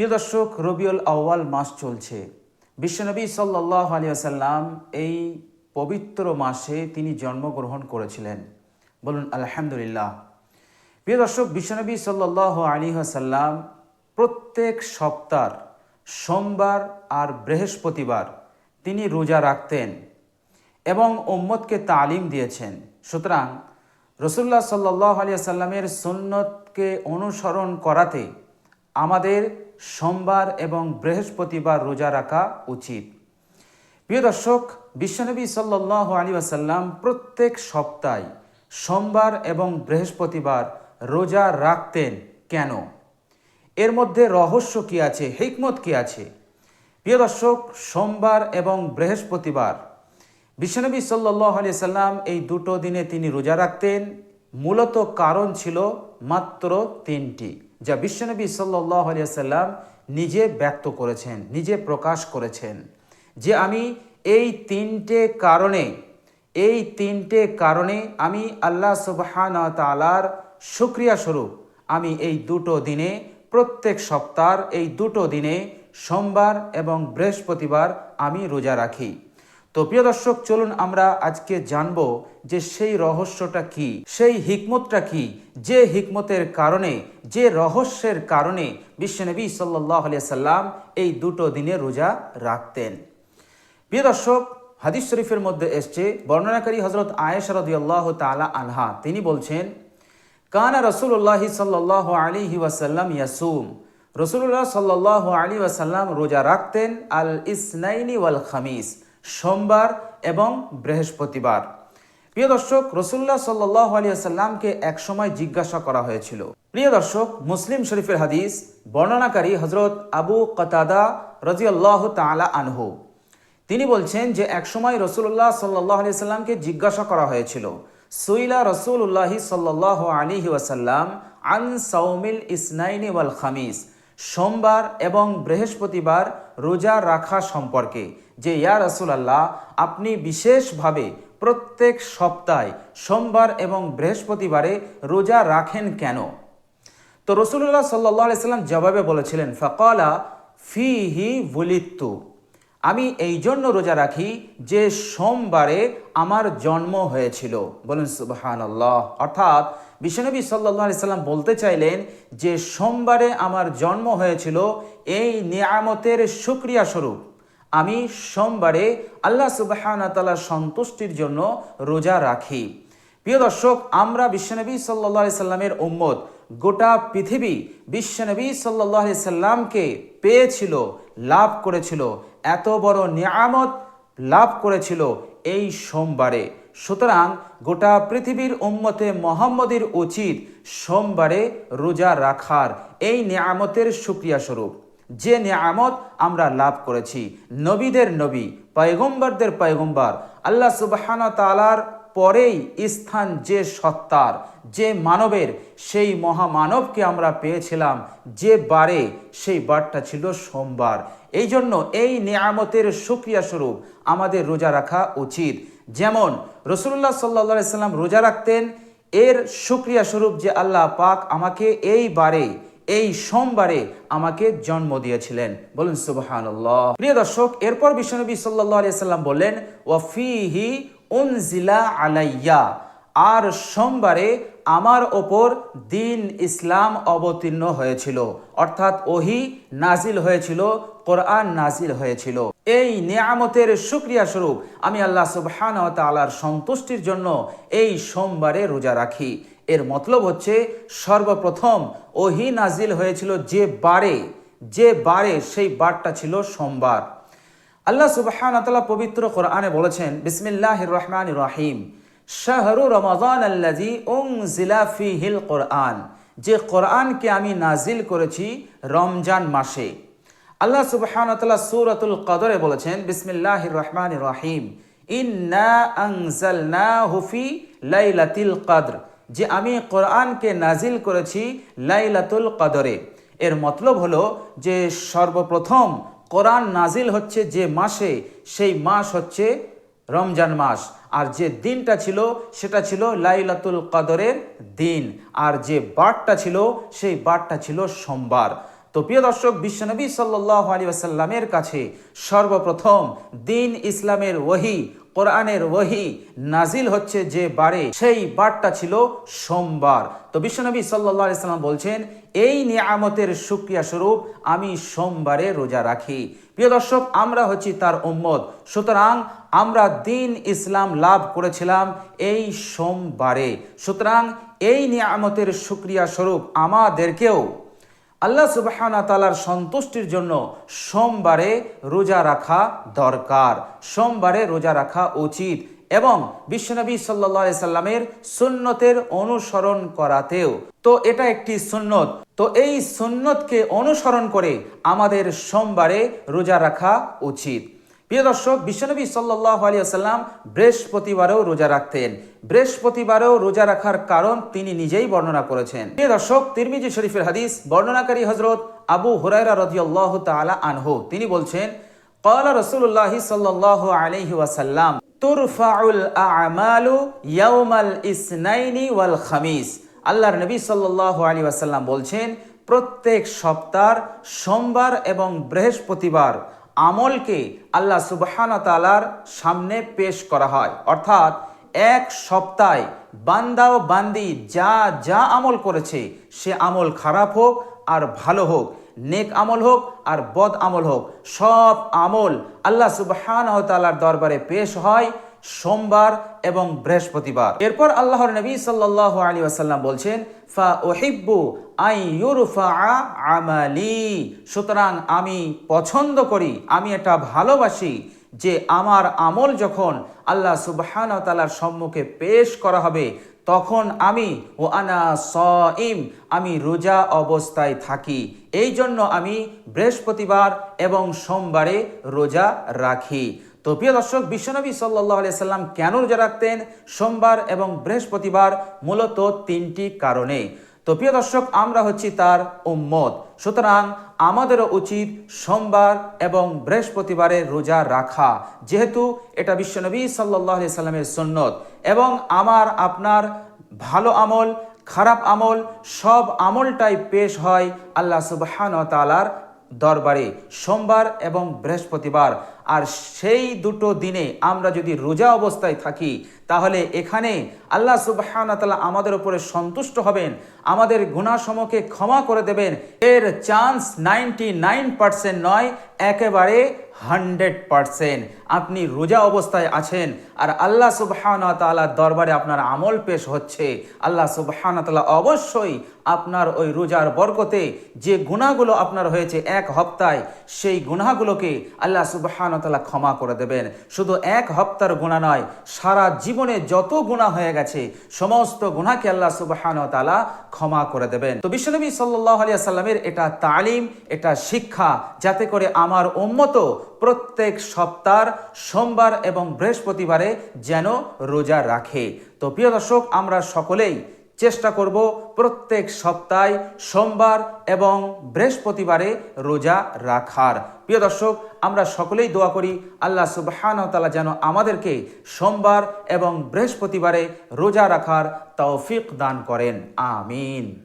প্রিয় দর্শক, রবিউল আউয়াল মাস চলছে। বিশ্বনবী সাল্লাল্লাহু আলাইহি ওয়াসাল্লাম এই পবিত্র মাসে তিনি জন্মগ্রহণ করেছিলেন। বলুন আলহামদুলিল্লাহ। প্রিয় দর্শক, বিশ্বনবী সাল্লাল্লাহু আলাইহি ওয়াসাল্লাম প্রত্যেক সপ্তাহ সোমবার আর বৃহস্পতিবার তিনি রোজা রাখতেন এবং উম্মতকে তালিম দিয়েছেন। সুতরাং রাসূলুল্লাহ সাল্লাল্লাহু আলাইহি ওয়াসাল্লামের সুন্নতকে অনুসরণ করাতে আমাদের সোমবার এবং বৃহস্পতিবার রোজা রাখা উচিত। প্রিয় দর্শক, বিশ্বনবী সাল্লাল্লাহু আলাইহি ওয়াসাল্লাম প্রত্যেক সপ্তাহে সোমবার এবং বৃহস্পতিবার রোজা রাখতেন কেন? এর মধ্যে রহস্য কি আছে, হিকমত কি আছে? প্রিয় দর্শক, সোমবার এবং বৃহস্পতিবার বিশ্বনবী সাল্লাল্লাহু আলাইহি ওয়াসাল্লাম এই দুটো দিনে তিনি রোজা রাখতেন। মূলত কারণ ছিল মাত্র তিনটি, যা বিশ্বনবী সাল্লাল্লাহু আলাইহি ওয়াসাল্লাম নিজে ব্যক্ত করেছেন, নিজে প্রকাশ করেছেন যে আমি এই তিনটে কারণে আমি আল্লাহ সুবহানাহু ওয়া তাআলার শুকরিয়া স্বরূপ আমি এই দুটো দিনে, প্রত্যেক সপ্তাহ এই দুটো দিনে সোমবার এবং বৃহস্পতিবার আমি রোজা রাখি। তো প্রিয় দর্শক, চলুন আমরা আজকে জানব যে সেই রহস্যটা কি, সেই হিকমতটা কি, যে হিকমতের কারণে, যে রহস্যের কারণে বিশ্বনবী সাল্লাল্লাহু আলাইহি ওয়াসাল্লাম এই দুটো দিনে রোজা রাখতেন। প্রিয় দর্শক, হাদিস শরীফের মধ্যে এসছে, বর্ণনাকারী হযরত আয়েশা রাদিয়াল্লাহু তাআলা আনহা তিনি বলছেন, কানা রাসূলুল্লাহ সাল্লাল্লাহু আলাইহি ওয়াসাল্লাম ইয়াসুম, রাসূলুল্লাহ সাল্লাল্লাহু আলাইহি ওয়াসাল্লাম রোজা রাখতেন আল ইসনাইনি ওয়াল খামিস, সোমবার এবং বৃহস্পতিবার। প্রিয় দর্শক, রাসূলুল্লাহ সাল্লাল্লাহু আলাইহি ওয়াসাল্লামকে এক সময় জিজ্ঞাসা করা হয়েছিল। প্রিয় দর্শক, মুসলিম শরীফের হাদিস, বর্ণনাকারী হযরত আবু কাতাদা রাদিয়াল্লাহু তাআলা আনহু তিনি বলছেন যে এক সময় রাসূলুল্লাহ সাল্লাল্লাহু আলাইহি ওয়াসাল্লামকে জিজ্ঞাসা করা হয়েছিল, সুইলা রাসূলুল্লাহ সাল্লাল্লাহু আলাইহি ওয়াসাল্লাম আন সাওমিল ইসনাইনি ওয়াল খামিস, সোমবার এবং বৃহস্পতিবার রোজা রাখা সম্পর্কে, যে ইয়া রাসূলুল্লাহ আপনি বিশেষভাবে প্রত্যেক সপ্তাহে সোমবার এবং বৃহস্পতিবারে রোজা রাখেন কেন? তো রাসূলুল্লাহ সাল্লাল্লাহু আলাইহি ওয়াসাল্লাম জবাবে বলেছিলেন, ফাকালা ফিহি ওয়ালিদতু, আমি এই জন্য রোজা রাখি যে সোমবারে আমার জন্ম হয়েছিল। বলুন সুবহানাল্লাহ। অর্থাৎ বিশ্বনবী সাল্লাল্লাহু আলাইহি সাল্লাম বলতে চাইলেন যে সোমবারে আমার জন্ম হয়েছিল, এই নিয়ামতের শুকরিয়া স্বরূপ আমি সোমবারে আল্লাহ সুবহানাহু ওয়া তাআলার সন্তুষ্টির জন্য রোজা রাখি। প্রিয় দর্শক, আমরা বিশ্বনবী সাল্লাল্লাহু আলাইহি সাল্লামের উম্মত, গোটা পৃথিবী বিশ্বনবী সাল্লাল্লাহু আলাইহি সাল্লামকে পেয়েছিল, লাভ করেছিল, এত বড় নিয়ামত লাভ করেছিল এই সোমবারে। সুতরাং গোটা পৃথিবীর উম্মতে মুহাম্মদের উচিত সোমবারে রোজা রাখার, এই নিয়ামতের শুকরিয়া স্বরূপ যে নিয়ামত আমরা লাভ করেছি। নবীদের নবী, পয়গম্বরদের পয়গম্বর, আল্লাহ সুবহানাহু ওয়া তাআলার পরেই স্থান যে সত্তার, যে মানবের, সেই মহামানবকে আমরা পেয়েছিলাম যে বারে, সেই বারটা ছিল সোমবার। এই জন্য এই নিয়ামতের শুকরিয়া স্বরূপ আমাদের রোজা রাখা উচিত। যেমন রাসূলুল্লাহ সাল্লাল্লাহু আলাইহি সাল্লাম রোজা রাখতেন এর শুকরিয়া স্বরূপ যে আল্লাহ পাক আমাকে এই বারে, এই সোমবারে আমাকে জন্ম দিয়েছিলেন। বলুন সুবহানাল্লাহ। প্রিয় দর্শক, এরপর বিশ্বনবী সাল্লাল্লাহু আলাইহি সাল্লাম বললেন, ওয়া ফিহি উনজিলা আলাইয়া, আর সোমবারে আমার ওপর দিন ইসলাম অবতীর্ণ হয়েছিল, অর্থাৎ ওহী নাজিল হয়েছিল, কোরআন নাজিল হয়েছিল। এই নিয়ামতের শুকরিয়া স্বরূপ আমি আল্লাহ সুবহানাহু ওয়া তাআলার সন্তুষ্টির জন্য এই সোমবারে রোজা রাখি। এর মতলব হচ্ছে সর্বপ্রথম ওহী নাজিল হয়েছিল যে বারে সেই বারটা ছিল সোমবার। আল্লাহ সুবহানাহু ওয়া তাআলা পবিত্র কোরআনে বলেছেন, বিসমিল্লাহির রহমানির রহিম, শাহরু রমাদান আল্লাযী উনজিলা ফীহিল কোরআন, যে কোরআনকে আমি নাজিল করেছি রমজান মাসে। আল্লাহ সুবহানাহু ওয়া তাআলা সূরাতুল কদরে বলেছেন, বিসমিল্লাহির রহমানির রহিম, ইন্না আনজালনাহু ফি লাইলাতিল কদর, যে আমি কোরআনকে নাজিল করেছি লাইলাতুল কদরে। এর মতলব হলো যে সর্বপ্রথম কোরআন নাজিল হচ্ছে যে মাসে, সেই মাস হচ্ছে রমজান মাস, আর যে দিনটা ছিল সেটা ছিল লাইলাতুল কদরের দিন, আর যে বারটা ছিল সেই বারটা ছিল সোমবার। তো প্রিয় দর্শক, বিশ্বনবী সাল্লাল্লাহু আলাইহি ওয়াসাল্লামের কাছে সর্বপ্রথম দিন ইসলামের ওহী, কোরআনের ওহী নাজিল হচ্ছে যে বারে, সেই বারটা ছিল সোমবার। তো বিশ্বনবী সাল্লাল্লাহু আলাইহি ওয়াসাল্লাম বলছেন, এই নিয়ামতের শুকরিয়া স্বরূপ আমি সোমবারে রোজা রাখি। প্রিয় দর্শক, আমরা হচ্ছি তার উম্মত, সুতরাং আমরা দিন ইসলাম লাভ করেছিলাম এই সোমবারে। সুতরাং এই নিয়ামতের শুকরিয়া স্বরূপ আমাদেরকেও আল্লাহ সুবহানাহু ওয়া তাআলার সন্তুষ্টির জন্য সোমবারে রোজা রাখা দরকার, সোমবারে রোজা রাখা উচিত, এবং বিশ্বনবী সাল্লাল্লাহু আলাইহি সাল্লামের সুন্নতের অনুসরণ করাতেও। তো এটা একটি সুন্নত, তো এই সুন্নতকে অনুসরণ করে আমাদের সোমবারে রোজা রাখা উচিত। প্রিয় দর্শক, বিশ্বনবী সাল্লাল্লাহু আলাইহি ওয়াসাল্লাম বৃহস্পতিবারেও রোজা রাখতেন। বৃহস্পতিবারেও রোজা রাখার কারণ তিনি নিজেই বর্ণনা করেছেন। প্রিয় দর্শক, তিরমিজি শরীফের হাদিস, বর্ণনাকারী হযরত আবু হুরায়রা রাদিয়াল্লাহু তাআলা আনহু, তিনি বলছেন, ক্বালা রাসূলুল্লাহি সাল্লাল্লাহু আলাইহি ওয়াসাল্লাম তুরফাউল আমালু ইয়াউমাল ইসনাইনি ওয়াল খামিস। আল্লাহর নবী সাল্লাল্লাহু আলাইহি ওয়াসাল্লাম বলছেন, প্রত্যেক সপ্তাহের সোমবার এবং বৃহস্পতিবার আমলকে আল্লাহ সুবহানাহু ওয়া তাআলার সামনে পেশ করা হয়। অর্থাৎ এক সপ্তাহে বান্দা ও বান্দি যা যা আমল করেছে, সে আমল খারাপ হোক আর ভালো হোক, নেক আমল হোক আর বদ আমল হোক, সব আমল আল্লাহ সুবহানাহু ওয়া তাআলার দরবারে পেশ হয় সোমবার এবং বৃহস্পতিবার। এরপর আল্লাহর নবী সাল্লাল্লাহু আলাইহি ওয়াসাল্লাম বলছেন, ফা উহিব্বু আন ইউরফা আমালি। সুতরাং আমি পছন্দ করি, আমি এটা ভালোবাসি যে আমার আমল যখন আল্লাহ সুবহানাহু ওয়া তাআলার সম্মুখে পেশ করা হবে, তখন আমি ও আনা সাইম, আমি রোজা অবস্থায় থাকি। এই জন্য আমি বৃহস্পতিবার এবং সোমবারে রোজা রাখি। তো প্রিয় দর্শক, বিশ্বনবী সাল্লাল্লাহু আলাইহি সাল্লাম কেন রোজা রাখতেন সোমবার এবং বৃহস্পতিবার? মূলত তিনটি কারণে। তো প্রিয় দর্শক, আমরা হচ্ছি তার উম্মত, সুতরাং আমাদেরও উচিত সোমবার এবং বৃহস্পতিবারে রোজা রাখা, যেহেতু এটা বিশ্বনবী সাল্লাল্লাহু আলাইহি সাল্লামের সুন্নত। এবং আমার আপনার ভালো আমল, খারাপ আমল, সব আমলটাই পেশ হয় আল্লাহ সুবহানাহু ওয়া তাআলার দরবারে সোমবার এবং বৃহস্পতিবার। আর সেই দুটো দিনে আমরা যদি রোজা অবস্থায় থাকি, তাহলে এখানে আল্লাহ সুবহানাহু ওয়া তাআলা আমাদের উপরে সন্তুষ্ট হবেন, আমাদের গুনাহসমূহকে ক্ষমা করে দেবেন। এর চান্স 99% নয়, একেবারে 100%। আপনি রোজা অবস্থায় আছেন আর আল্লাহ সুবহানাহু ওয়া তাআলার দরবারে আপনার আমল পেশ হচ্ছে, আল্লাহ সুবহানাহু ওয়া তাআলা অবশ্যই আপনার ওই রোজার বরকতে যে গুনাহগুলো আপনার হয়েছে এক হপ্তায়, সেই গুনাহগুলোকে আল্লাহ সুবহানাহু ওয়া তাআলা ক্ষমা করে দেবেন। শুধু এক হপ্তার গুনাহ নয়, সারা জীবনে যত গুনাহ হয়ে গেছে সমস্ত গুনাহকে আল্লাহ সুবহানাহু ওয়া তাআলা ক্ষমা করে দেবেন। তো বিশ্বনবী সাল্লাল্লাহু আলাইহি ওয়াসাল্লামের এটা তালিম, এটা শিক্ষা, যাতে করে আমার উম্মত প্রত্যেক সপ্তাহ সোমবার এবং বৃহস্পতিবারে যেন রোজা রাখে। তো প্রিয় দর্শক, আমরা সকলেই চেষ্টা করব প্রত্যেক সপ্তাহে সোমবার এবং বৃহস্পতিবারে রোজা রাখার। প্রিয় দর্শক, আমরা সকলেই দোয়া করি আল্লাহ সুবহানাহু ওয়া তাআলা যেন আমাদেরকে সোমবার এবং বৃহস্পতিবারে রোজা রাখার তৌফিক দান করেন। আমিন।